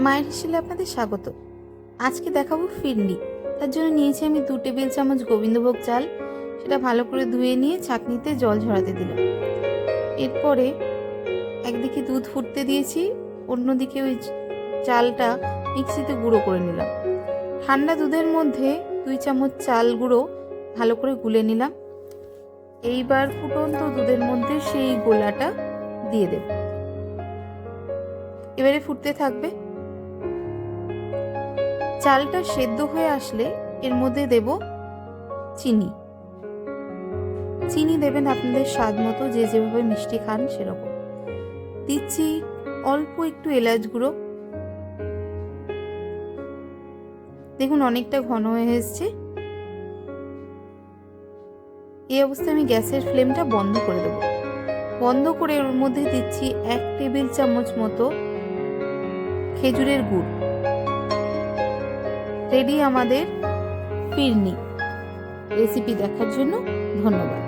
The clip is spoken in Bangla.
মায়ের হিসেবে আপনাদের স্বাগত। আজকে দেখাবো ফিরনি। তার জন্য নিয়েছি আমি 2 টেবিল চামচ গোবিন্দভোগ চাল। সেটা ভালো করে ধুয়ে নিয়ে ছাঁকনিতে জল ঝরাতে দিলাম। এরপরে একদিকে দুধ ফুটতে দিয়েছি, অন্যদিকে ওই চালটা মিক্সিতে গুঁড়ো করে নিলাম। ঠান্ডা দুধের মধ্যে 2 চামচ চাল গুঁড়ো ভালো করে গুলে নিলাম। এইবার ফুটন্ত দুধের মধ্যে সেই গোলাটা দিয়ে দেব। এবারে ফুটতে থাকবে। চালটা সেদ্ধ হয়ে আসলে এর মধ্যে দেব চিনি। চিনি দেবেন আপনাদের স্বাদ মতো, যে যেভাবে মিষ্টি খান সেরকম। দিচ্ছি অল্প একটু এলাচ গুঁড়ো। দেখুন অনেকটা ঘন হয়ে এসেছে। এই অবস্থায় আমি গ্যাসের ফ্লেমটা বন্ধ করে দেব। বন্ধ করে ওর মধ্যে দিচ্ছি 1 টেবিল চামচ মতো খেজুরের গুড়। রেডি আমাদের ফিরনি। রেসিপি দেখার জন্য ধন্যবাদ।